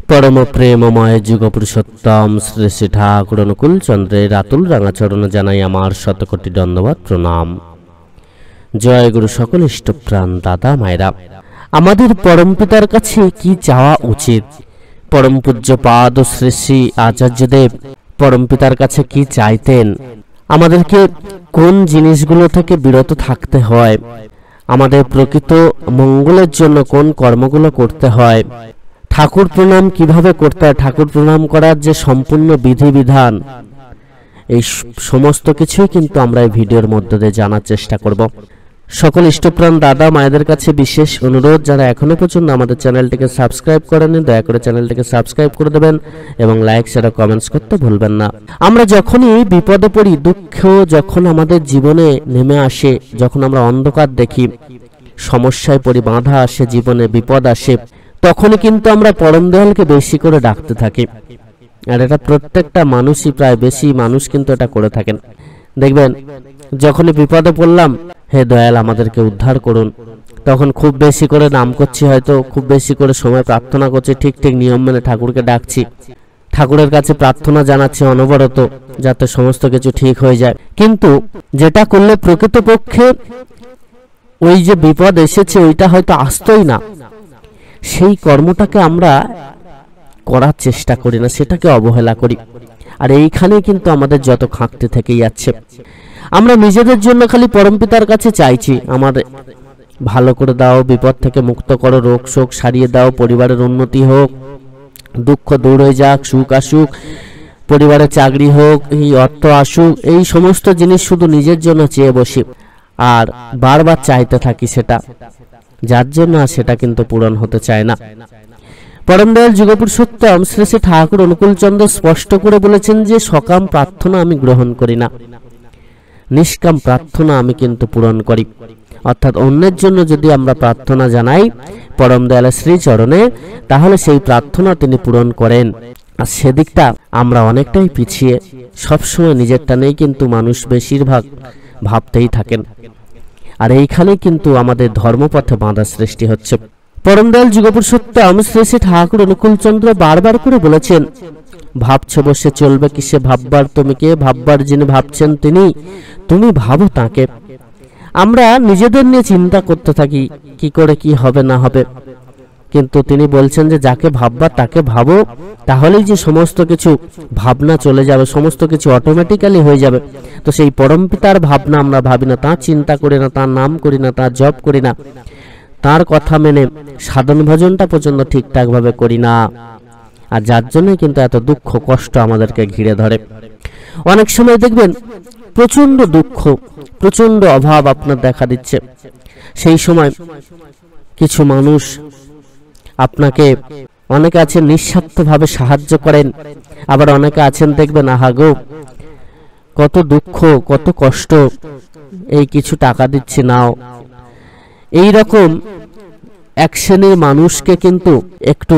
परम प्रेममय जुगपुरुषोत्तम श्री श्री ठाकुर अनुकूल चंद्रेर आतुल रांगाचरण जानाई आमार शतकोटी दंडवत प्रणाम। जय गुरु सकल इष्टप्राण दादा मायरा। आमादेर परम पितार काछे कि चाওয়া उचित? परम पूज्य पाद श्री श्री आचार्यदेव परम पितार काछे कि चाইতেন? आमादेरके कोन जिनिसगुलो थेके बिरत थाकते हय? आमादेर प्रकृत मंगलेर जन्य कोन कर्मगुलो करते हय? ठाकुर प्रणाम किभाবে করতে হয়, ঠাকুর প্রণাম করার যে সম্পূর্ণ বিধি বিধান, এই সমস্ত কিছুই কিন্তু আমরা এই ভিডিওর মধ্যে দিয়ে জানার চেষ্টা করব। সকল ইষ্টপ্রাণ দাদা মায়েদের কাছে বিশেষ অনুরোধ, যারা এখনো পর্যন্ত আমাদের চ্যানেলটিকে সাবস্ক্রাইব করেননি দয়া করে চ্যানেলটিকে সাবস্ক্রাইব করে দেবেন এবং লাইক শেয়ার কমেন্টস করতে ভুলবেন না। আমরা যখনই বিপদে পড়ি, দুঃখ যখন আমাদের জীবনে নেমে আসে, যখন আমরা অন্ধকার দেখি, সমস্যায় পড়ি, বাধা আসে, জীবনে বিপদ আসে, তখনই কিন্তু আমরা পরম দয়ালকে বেশি করে ডাকতে থাকি। আর এটা প্রত্যেকটা মানুষই, প্রায় বেশি মানুষ কিন্তু এটা করে থাকেন। দেখবেন যখনই বিপদে পড়লাম, হে দয়াল আমাদেরকে উদ্ধার করুন, তখন খুব বেশি করে নাম করছি, হয়তো খুব বেশি করে সময় প্রার্থনা করছি, ঠিক ঠিক নিয়ম মেনে ঠাকুরকে ডাকছি, ঠাকুরের কাছে প্রার্থনা জানাচ্ছি অনবরত, যাতে সমস্ত কিছু ঠিক হয়ে যায়। কিন্তু যেটা করলে প্রকৃতপক্ষে ওই যে বিপদ এসেছে ওইটা হয়তো আসতোই না, সেই কর্মটাকে আমরা করার চেষ্টা করি না, সেটাকে অবহেলা করি। আর এইখানেই কিন্তু আমাদের যত খাঁকতে থেকে যাচ্ছে। আমরা নিজেদের জন্য খালি পরমপিতার কাছে চাইছি, আমার ভালো করে দাও, বিপদ থেকে মুক্ত করো, রোগ শোক সারিয়ে দাও, পরিবারের উন্নতি হোক, দুঃখ দূর হয়ে যাক, সুখ আসুক, পরিবারে চাকরি হোক, এই অর্থ আসুক, এই সমস্ত জিনিস শুধু নিজের জন্য চেয়ে বসি আর বারবার চাইতে থাকি, সেটা যার জন্য সেটা কিন্তু পূরণ হতে চায় না। পরম দয়াল যুগপুরুষোত্তম শ্রী শ্রী ঠাকুর অনুকূলচন্দ্র স্পষ্ট করে বলেছেন যে সকাম প্রার্থনা আমি গ্রহণ করি না, নিষ্কাম প্রার্থনা আমি কিন্তু পূরণ করি। অর্থাৎ অন্যের জন্য যদি আমরা প্রার্থনা জানাই পরম দয়ালের শ্রীচরণে, তাহলে সেই প্রার্থনা তিনি পূরণ করেন। আর সেদিকটা আমরা অনেকটাই পিছিয়ে, সবসময় নিজেরটা নেই কিন্তু মানুষ বেশিরভাগ ভাবতেই থাকেন। আর এইখানে কিন্তু আমাদের ধর্মপথে বাঁধা সৃষ্টি হচ্ছে। পরম দয়াল যুগপুরুষোত্তম শ্রী শ্রী ঠাকুর অনুকূলচন্দ্র বারবার করে বলেছেন, ভাবছো বসে চলবে কিসে, ভাববার তুমি কে, ভাববার যিনি ভাবছেন তিনি, তুমি ভাবো তাকে। আমরা নিজেদের নিয়ে চিন্তা করতে থাকি কি করে কি হবে না হবে, কিন্তু তিনি বলছেন যে যাকে ভাববার তাকে ভাবো, তাহলেই যে সমস্ত কিছু ভাবনা চলে যাবে, সমস্ত কিছু অটোমেটিক্যালি হয়ে যাবে। তো সেই পরম পিতার ভাবনা আমরা ভাবি না, তার চিন্তা করি না, তার নাম করি না, তার জপ করি না, তার কথা মেনে সাধন ভজনটা পর্যন্ত ঠিকঠাক ভাবে করি না। আর যার জন্য কিন্তু এত দুঃখ কষ্ট আমাদেরকে ঘিরে ধরে। অনেক সময় দেখবেন প্রচন্ড দুঃখ, প্রচন্ড অভাব আপনার দেখা দিচ্ছে, সেই সময় কিছু মানুষ আপনাকে, অনেকে আছেন নিঃস্বার্থভাবে সাহায্য করেন, আবার অনেকে আছেন দেখবেন আহা গো কত দুঃখ কত কষ্ট, এই কিছু টাকা দিচ্ছি নাও। এই রকম এক শ্রেণীর মানুষকে কিন্তু একটু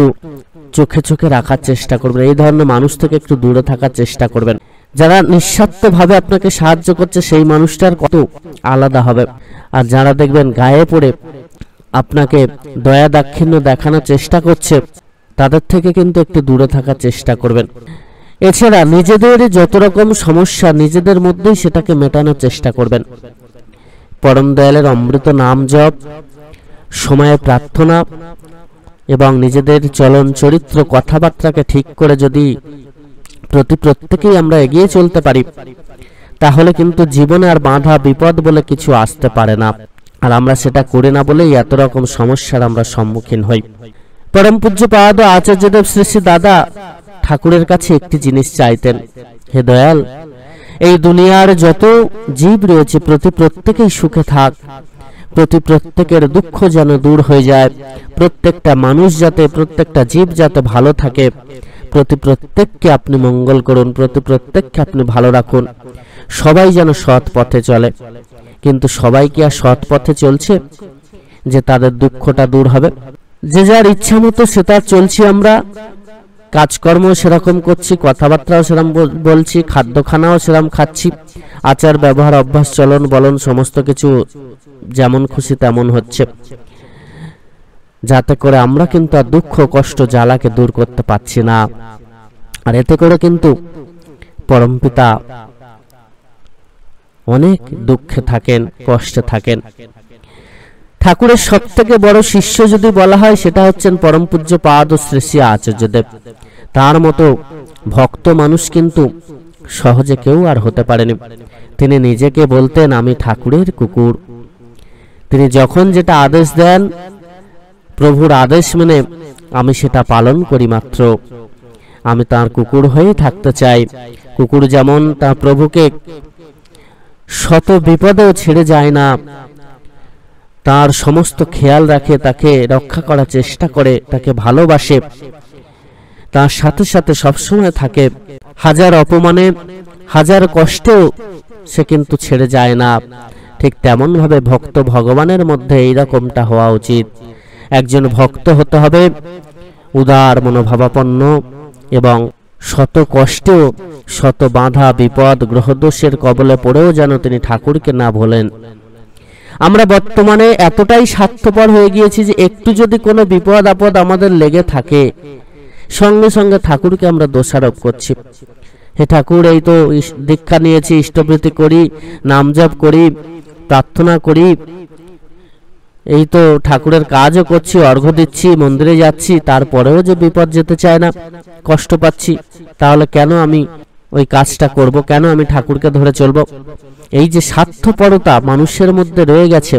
চোখে চোখে রাখার চেষ্টা করবেন, এই ধরনের মানুষ থেকে একটু দূরে থাকার চেষ্টা করবেন। যারা নিঃস্বার্থভাবে আপনাকে সাহায্য করছে সেই মানুষটার কত আলাদা হবে। আর যারা দেখবেন গায়ে পড়ে আপনাকে দয়া দাক্ষিণ্য দেখানোর চেষ্টা করছে, তাদের থেকে কিন্তু একটু দূরে থাকার চেষ্টা করবেন। এছাড়া নিজেদের যত রকম সমস্যা নিজেদের মধ্যেই সেটাকে মেটানোর চেষ্টা করবেন। পরম দয়ালের অমৃত নাম জপ, সময়ে প্রার্থনা এবং নিজেদের চলন চরিত্র কথাবার্তাকে ঠিক করে যদি প্রত্যেকেই আমরা এগিয়ে চলতে পারি, তাহলে কিন্তু জীবনে আর বাধা বিপদ বলে কিছু আসতে পারে না। আর আমরা সেটা করি না বলেই এত রকম সমস্যার আমরা সম্মুখীন হই। পরম পূজ্য পাদ আচার্যদেব শ্রী শ্রী দাদা ঠাকুরের কাছে একটি জিনিস চাইতেন, হে দয়াল এই দুনিয়ার যত জীব রয়েছে প্রত্যেকেই সুখে থাক, প্রত্যেকের দুঃখ যেন দূর হয়ে যায়, প্রত্যেকটা মানুষ যাতে, প্রত্যেকটা জীব যাতে ভালো থাকে, প্রত্যেককে আপনি মঙ্গল করুন, প্রত্যেককে আপনি ভালো রাখুন, সবাই যেন সৎ পথে চলে। কিন্তু সবাই কি আর সৎ পথে চলছে যে তাদের দুঃখটা দূর হবে? যে যার ইচ্ছা মতো সে তার চলছি, আমরা কাজকর্ম সেরকম করছি, কথাবার্তাও সেরকম বলছি, খাদ্যখানাও সেরকম খাচ্ছি, আচার ব্যবহার অভ্যাস চলন বলন সমস্ত কিছু যেমন খুশি তেমন হচ্ছে। যাতে করে আমরা কিন্তু আর দুঃখ কষ্ট জ্বালাকে দূর করতে পারছি না। আর এতে করে কিন্তু পরমপিতা অনেক দুঃখে থাকেন, কষ্টে থাকেন। ঠাকুরের সব থেকে বড় শিষ্য যদি বলা হয় সেটা হচ্ছেন পরম পূজ্য পাদ শ্রী শ্রী আচার্যদেব। তার মতো ভক্ত মানুষ কিন্তু সহজে কেউ আর হতে পারেনি। তিনি নিজেকে বলতেন আমি ঠাকুরের কুকুর। তিনি যখন যেটা আদেশ দেন প্রভুর আদেশ মেনে আমি সেটা পালন করি মাত্র। আমি তার কুকুর হয়েই থাকতে চাই। কুকুর যেমন তার প্রভুকে শত বিপদেও ছেড়ে যায় না, তার সমস্ত খেয়াল রাখে, তাকে রক্ষা করার চেষ্টা করে, তাকে ভালোবাসে, তার সাথে সাথে সবসময় থাকে, হাজার অপমানে হাজার কষ্টেও সে কিন্তু ছেড়ে যায় না। ঠিক তেমন ভাবে ভক্ত ভগবানের মধ্যে এইরকমটা হওয়া উচিত। একজন ভক্ত হতে হবে উদার মনোভাবাপন্ন এবং শত কষ্টেও শত বাধা বিপদ গ্রহদোষের কবলে পড়েও যেন তিনি ঠাকুরকে না ভোলেন। আমরা বর্তমানে এতটাই স্বার্থপর হয়ে গিয়েছি যে একটু যদি কোনো বিপদ আপদ আমাদের লেগে থাকে সঙ্গে সঙ্গে ঠাকুরকে আমরা দোষারোপ করছি। হে ঠাকুর, এই তো দীক্ষা নিয়েছি, ইষ্টবৃত্তি করি, নাম জপ করি, প্রার্থনা করি, এই তো ঠাকুরের কাজও করছি, অর্ঘ্য দিচ্ছি, মন্দিরে যাচ্ছি, তারপরেও যে বিপদ যেতে চায় না, কষ্ট পাচ্ছি, তাহলে কেন আমি ওই কাজটা করব? কেন আমি ঠাকুরকে ধরে চলবো? এই যে স্বার্থপরতা মানুষের মধ্যে রয়ে গেছে,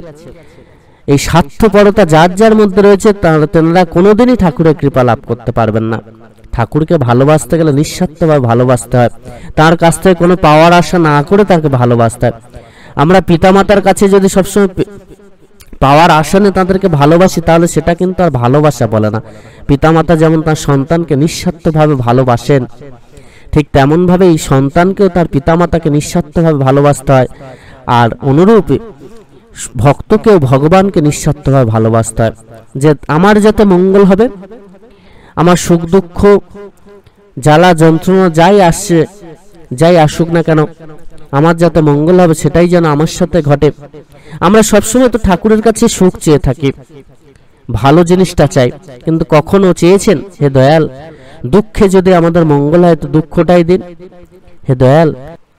এই স্বার্থপরতা যার যার মধ্যে রয়েছে তেনারা কোনোদিনই ঠাকুরের কৃপা লাভ করতে পারবেন না। ঠাকুরকে ভালোবাসতে গেলে নিঃস্বার্থভাবে ভালোবাসতে হয়, তার কাছ থেকে কোনো পাওয়ার আশা না করে তাকে ভালোবাসতে হয়। আমরা পিতামাতার কাছে যদি সবসময় পাওয়ার আশা নিয়ে তাদেরকে ভালোবাসি তাহলে সেটা কিন্তু আর ভালোবাসা বলে না। পিতামাতা যেমন তার সন্তানকে নিঃস্বার্থভাবে ভালোবাসেন, ঠিক তেমন ভাবে এই সন্তানকেও তার পিতামাতাকে নিঃস্বার্থভাবে ভালোবাসতে হয়। আর অনুরূপ ভক্তকেও ভগবানকে নিঃস্বার্থভাবে ভালোবাসতে হয়, যে আমার যাতে মঙ্গল হবে, আমার সুখ দুঃখ জ্বালা যন্ত্রণা যাই আসুক না কেন, আমার যাতে মঙ্গল হবে সেটাই যেন আমার সাথে ঘটে। আমরা সবসময় তো ঠাকুরের কাছে সুখ চেয়ে থাকি, ভালো জিনিসটা চাই, কিন্তু কখনো চেয়েছেন হে দয়াল দুঃখে যদি আমাদের মঙ্গল হয় তো দুঃখটাই দিন। হে দয়াল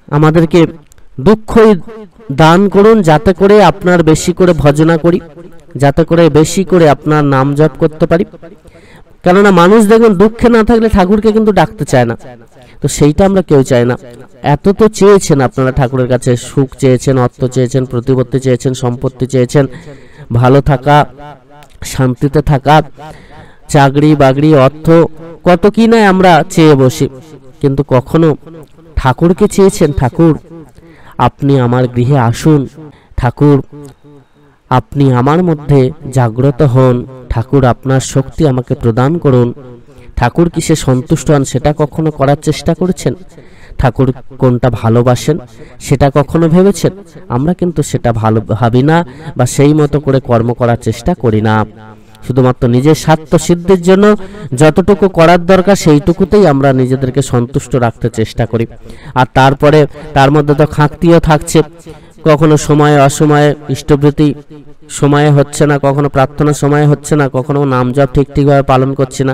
আমাদেরকে দুঃখই দান করুন, যাতে করে আপনার বেশি করে ভজনা করি, যাতে করে বেশি করে আপনার নাম জপ করতে পারি। কেননা মানুষ দেখবেন দুঃখে না থাকলে ঠাকুরকে কিন্তু ডাকতে চায় না, তো সেইটা আমরা কেউ চাই না। এত তো চেয়েছেন আপনারা ঠাকুরের কাছে, সুখ চেয়েছেন, অর্থ চেয়েছেন, প্রতিপত্তি চেয়েছেন, সম্পত্তি চেয়েছেন, ভালো থাকা, শান্তিতে থাকা, চাকরি বাকরি, অর্থ, কত কি না আমরা চেয়ে বসি, কিন্তু কখনো ঠাকুরকে চেয়েছেন ঠাকুর আপনি আমার গৃহে আসুন, ঠাকুর আপনি আমার মধ্যে জাগ্রত হন, ঠাকুর আপনার শক্তি আমাকে প্রদান করুন। ঠাকুর কিসে সন্তুষ্ট হন সেটা কখনো করার চেষ্টা করেছেন? ঠাকুর কোনটা ভালোবাসেন সেটা কখনো ভেবেছেন? আমরা কিন্তু সেটা ভাবি না বা সেই মতো করে কর্ম করার চেষ্টা করি না। শুধুমাত্র নিজের স্বার্থ সিদ্ধির জন্য যতটুকু করার দরকার সেইটুকুতেই আমরা নিজেদেরকে সন্তুষ্ট রাখতে চেষ্টা করি। আর তারপরে তার মধ্যে তো খাঁকতিও থাকছে, কখনো সময়ে অসময়ে ইষ্টবৃত্তি সময়ে হচ্ছে না, কখনো প্রার্থনা সময়ে হচ্ছে না, কখনো নাম জপ ঠিকভাবে পালন করছি না,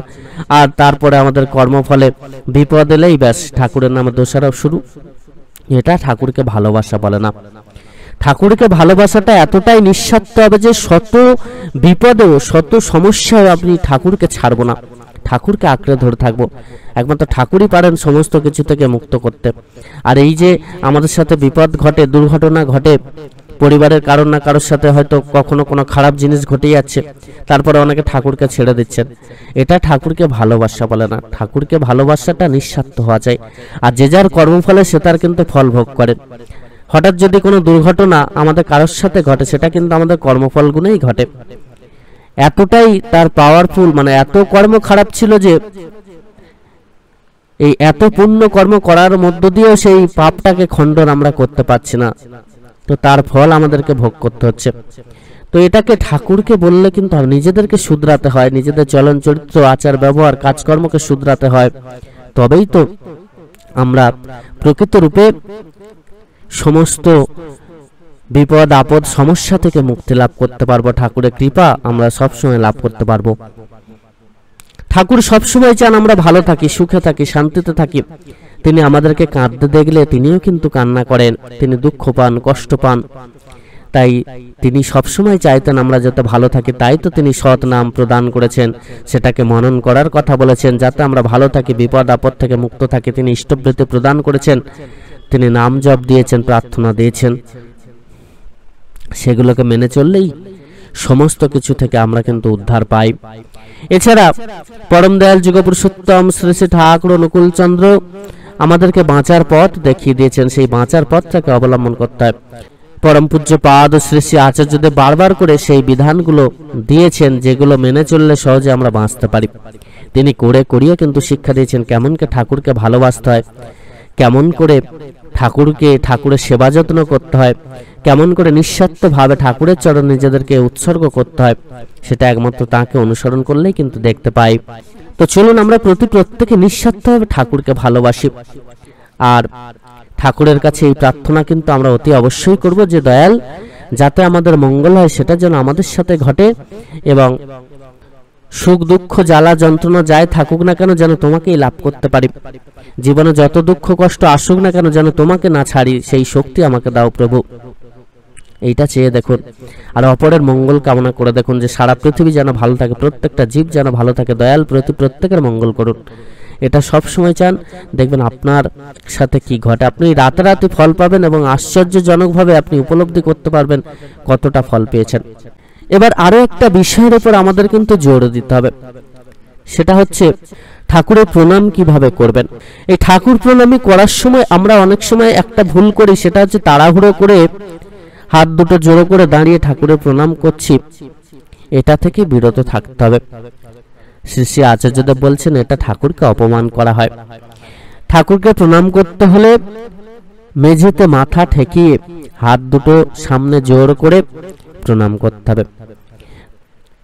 আর তারপরে আমাদের কর্মফলে বিপদ এলেই ব্যাস ঠাকুরের নামে দোষারোপ শুরু। এটা ঠাকুরকে ভালোবাসা বলে না। ঠাকুরকে ভালোবাসাটা এতটাই নিঃস্বার্থ হবে যে শত বিপদেও শত সমস্যায় আপনি ঠাকুরকে ছাড়বো না, ঠাকুরকে আঁকড়ে ধরে থাকবো। একমাত্র ঠাকুরই পারেন সমস্ত কিছু থেকে মুক্ত করতে। আর এই যে আমাদের সাথে বিপদ ঘটে, দুর্ঘটনা ঘটে, পরিবারের কারোর না কারোর সাথে হয়তো কখনো কোনো খারাপ জিনিস ঘটে যাচ্ছে, তারপরে অনেকে ঠাকুরকে ছেড়ে দিচ্ছেন, এটা ঠাকুরকে ভালোবাসা বলে না। ঠাকুরকে ভালোবাসাটা নিঃস্বার্থ হওয়া যায়। আর যে যার কর্মফলে সে তার কিন্তু ফল ভোগ করেন। হঠাৎ যদি কোনো দুর্ঘটনা আমাদের কারোর সাথে ঘটে সেটা কিন্তু আমাদের কর্মফল গুণেই ঘটে। এতটাই তার পাওয়ারফুল, মানে এত কর্ম খারাপ ছিল যে এই এত পুণ্য কর্ম করার মধ্য দিয়েও সেই পাপটাকে খণ্ডন আমরা করতে পারছি না, তো তার ফল আমাদেরকে ভোগ করতে হচ্ছে। তো এটাকে ঠাকুরকে বললে কিন্তু নিজেদেরকে শুধরাতে হয়, নিজেদের চলন চরিত্র আচার ব্যবহার কাজকর্মকে শুধরাতে হয়, তবেই তো আমরা প্রকৃত রূপে সমস্ত বিপদ আপদ সমস্যা থেকে মুক্তি লাভ করতে পারবো। ঠাকুরের কৃপা আমরা সবসময় লাভ করতে পারবো। ঠাকুর সবসময় চান আমরা ভালো থাকি, সুখে থাকি, শান্তিতে থাকি। তিনি আমাদেরকে কাঁদতে দেখলে তিনিও কিন্তু কান্না করেন, তিনি দুঃখ পান, কষ্ট পান। তাই তিনি সবসময় চাইতেন আমরা যাতে ভালো থাকি। তাই তো তিনি সৎ নাম প্রদান করেছেন, সেটাকে মনন করার কথা বলেছেন, যাতে আমরা ভালো থাকি, বিপদ আপদ থেকে মুক্ত থাকি। তিনি ইষ্টবৃত্তি প্রদান করেছেন, তিনি নাম জপ দিয়েছেন, প্রার্থনা দিয়েছেন। সেগুলোকে মেনে চললেই সমস্ত কিছু থেকে আমরা কিন্তু উদ্ধার পাই। এছাড়া পরম দয়াল যুগপুরুষোত্তম শ্রী শ্রী ঠাকুর অনুকূল চন্দ্র আমাদেরকে বাঁচার পথ দেখিয়ে দিয়েছেন। সেই বাঁচার পথটাকে অবলম্বন করতে হয়। পরম পূজ্য পাদ শ্রী শ্রী আচার্যদেব বারবার করে সেই বিধানগুলো দিয়েছেন, যেগুলো মেনে চললে সহজে আমরা বাঁচতে পারি। তিনি করে করিয়ে কিন্তু শিক্ষা দিয়েছেন কেমন করে ঠাকুরকে ভালোবাসতে হয়, কেমন করে ঠাকুরের সেবা যত্ন করতে হয়, কেমন করে নিঃস্বার্থভাবে ঠাকুরের চরণে নিজেদেরকে উৎসর্গ করতে হয়। সেটা একমাত্র তাকে অনুসরণ করলেই কিন্তু দেখতে পাই। তো চলুন আমরা প্রত্যেকে নিঃস্বার্থভাবে ঠাকুরকে ভালোবাসি। আর ঠাকুরের কাছে এই প্রার্থনা কিন্তু আমরা অতি অবশ্যই করব যে দয়াল, যাতে আমাদের মঙ্গল হয় সেটা যেন আমাদের সাথে ঘটে, এবং সুখ দুঃখ জ্বালা যন্ত্রণা যাই থাকুক না কেন যেন তোমাকেই লাভ করতে পারি। জীবনে যত দুঃখ কষ্ট আসুক না কেন যেন তোমাকে না ছাড়ি, সেই শক্তি আমাকে দাও প্রভু। এইটা চেয়ে দেখুন, আর অপরের মঙ্গল কামনা করে দেখুন যে সারা পৃথিবী যেন ভালো থাকে, প্রত্যেকটা জীব যেন ভালো থাকে। দয়াল প্রত্যেকের মঙ্গল করুন, এটা সব সময় চান। দেখবেন আপনার সাথে কি ঘটে, আপনি রাতারাতি ফল পাবেন এবং আশ্চর্যজনকভাবে আপনি উপলব্ধি করতে পারবেন কতটা ফল পেয়েছেন। এবার আরো একটা বিষয়ের উপর আমাদের কিন্তু জোর দিতে হবে, সেটা হচ্ছে ঠাকুরের প্রণাম কিভাবে করবেন। এই ঠাকুর প্রণামী করার সময় আমরা অনেক সময় একটা ভুল করি, সেটা হচ্ছে তাড়াহুড়ো করে হাত দুটো জোড়ো করে দাঁড়িয়ে ঠাকুরের প্রণাম করছি। এটা থেকে বিরত থাকতে হবে। শ্রী শ্রী আচার্যদেব বলছেন এটা ঠাকুরকে অপমান করা হয়। ঠাকুরকে প্রণাম করতে হলে মেঝেতে মাথা ঠেকিয়ে হাত দুটো সামনে জোর করে প্রণাম করতে হবে।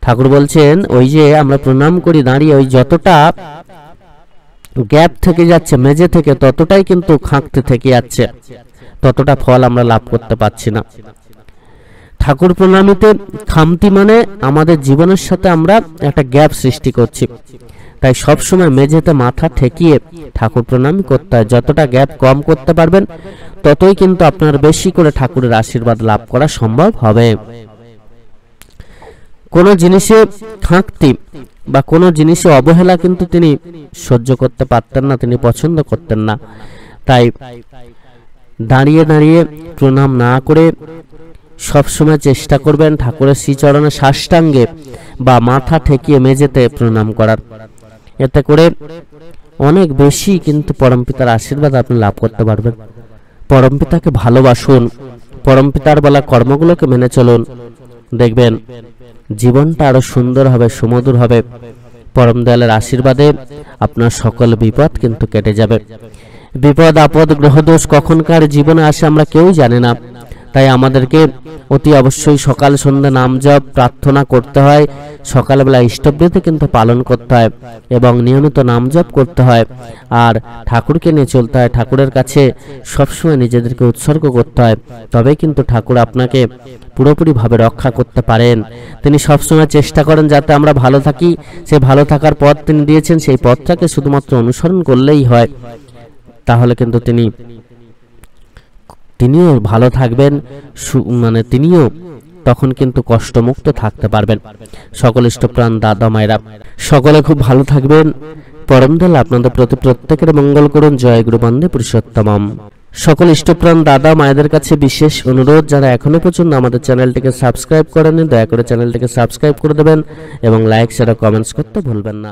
ঠাকুর বলছেন ওই যে আমরা প্রণাম করি দাঁড়িয়ে, ওই যতটা গ্যাপ থেকে যাচ্ছে মেঝে থেকে ততটাই কিন্তু খাঁকতে থেকে যাচ্ছে, ততটা ফল আমরা লাভ করতে পারছি না। ঠাকুর প্রণামীতে খামতি মানে আমাদের জীবনের সাথে আমরা একটা গ্যাপ সৃষ্টি করছি। তাই সব সময় মেঝেতে মাথা ঠেকিয়ে ঠাকুর প্রণামী করতে হয়। যতটা গ্যাপ কম করতে পারবেন ততই কিন্তু আপনার বেশি করে ঠাকুরের আশীর্বাদ লাভ করা সম্ভব হবে। কোনো জিনিসে খাঁকতি বা কোনো জিনিসে অবহেলা কিন্তু তিনি সহ্য করতে পারতেন না, তিনি পছন্দ করতেন না। তাই দাঁড়িয়ে দাঁড়িয়ে প্রণাম না করে সবসময় চেষ্টা করবেন ঠাকুরের শ্রীচরণে সাষ্টাঙ্গে বা মাথা ঠেকিয়ে মেঝেতে প্রণাম করার। এতে করে অনেক বেশি কিন্তু পরমপিতার আশীর্বাদ আপনি লাভ করতে পারবেন। পরমপিতাকে ভালোবাসুন, পরমপিতার বলা কর্মগুলোকে মেনে চলুন, দেখবেন জীবনটা আরো সুন্দর হবে, সুমধুর হবে। পরম দয়ালের আশীর্বাদে আপনার সকল বিপদ কিন্তু কেটে যাবে। বিপদ আপদ গ্রহদোষ কখনকার জীবনে আসে আমরা কেউই জানি না। তাই আমাদেরকে অতি অবশ্যই সকাল সন্ধ্যা নাম জপ প্রার্থনা করতে হয়। সকালবেলা ইষ্টবৃত্তি কিন্তু পালন করতে হয় এবং নিয়মিত নাম জপ করতে হয়। আর ঠাকুরকে নিয়ে চলতে হয়, ঠাকুরের কাছে সবসময় নিজেদেরকে উৎসর্গ করতে হয়। তবেই কিন্তু ঠাকুর আপনাকে পুরোপুরিভাবে রক্ষা করতে পারেন। তিনি সবসময় চেষ্টা করেন যাতে আমরা ভালো থাকি। সে ভালো থাকার পথ তিনি দিয়েছেন, সেই পথটাকে শুধুমাত্র অনুসরণ করলেই হয়। তাহলে কিন্তু তিনিও ভালো থাকবেন, মানে তিনিও তখন কিন্তু কষ্টমুক্ত থাকতে পারবেন। সকল ইষ্টপ্রাণ দাদা মায়েরা সকলে খুব ভালো থাকবেন। পরম দয়াল আপনাদের প্রতি প্রত্যেকের মঙ্গল করুন। জয় গুরু বন্দে পুরুষোত্তমম। সকল ইষ্টপ্রাণ দাদা মায়েদের কাছে বিশেষ অনুরোধ, যারা এখনো পর্যন্ত আমাদের চ্যানেলটিকে সাবস্ক্রাইব করেননি দয়া করে চ্যানেলটিকে সাবস্ক্রাইব করে দেবেন এবং লাইক শেয়ার কমেন্টস করতে ভুলবেন না।